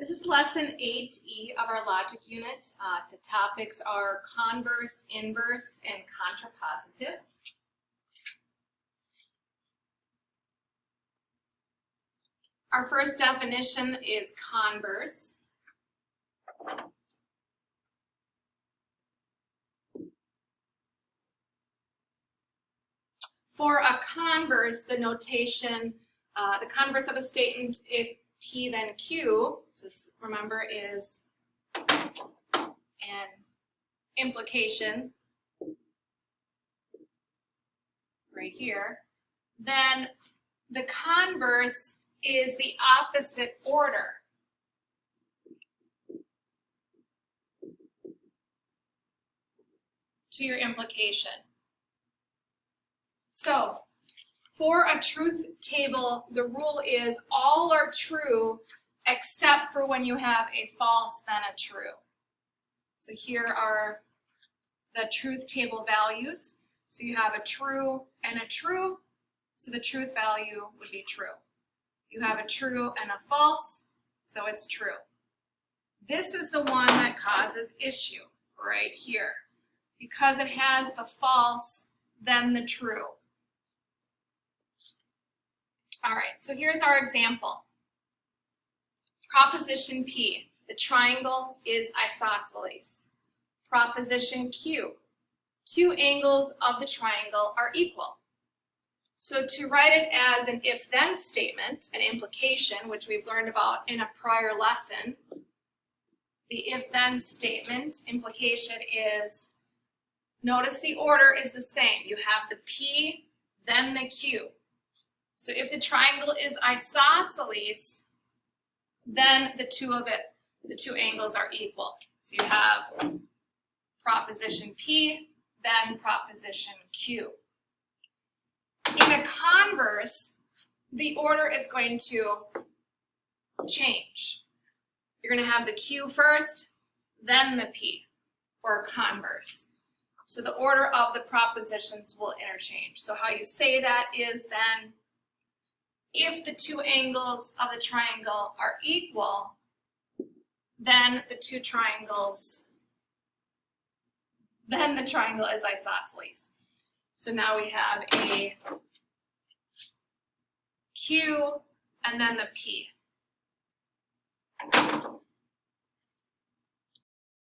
This is lesson 8E of our logic unit. The topics are converse, inverse, and contrapositive. Our first definition is converse. For a converse, the notation, the converse of a statement, if P then Q, so this, remember, is an implication right here, then the converse is the opposite order. To your implication. So, for a truth table, the rule is all are true except for when you have a false then a true. So here are the truth table values. So you have a true and a true, so the truth value would be true. You have a true and a false, so it's true. This is the one that causes issue right here because it has the false then the true. All right, so here's our example. Proposition P, the triangle is isosceles. Proposition Q, two angles of the triangle are equal. So to write it as an if-then statement, an implication, which we've learned about in a prior lesson, the if-then statement implication is, notice the order is the same. You have the P, then the Q. So if the triangle is isosceles, then the two angles are equal. So you have proposition P, then proposition Q. In a converse, the order is going to change. You're going to have the Q first, then the P for a converse. So the order of the propositions will interchange. So how you say that is then, if the two angles of the triangle are equal, then the triangle is isosceles. So now we have a Q and then the P.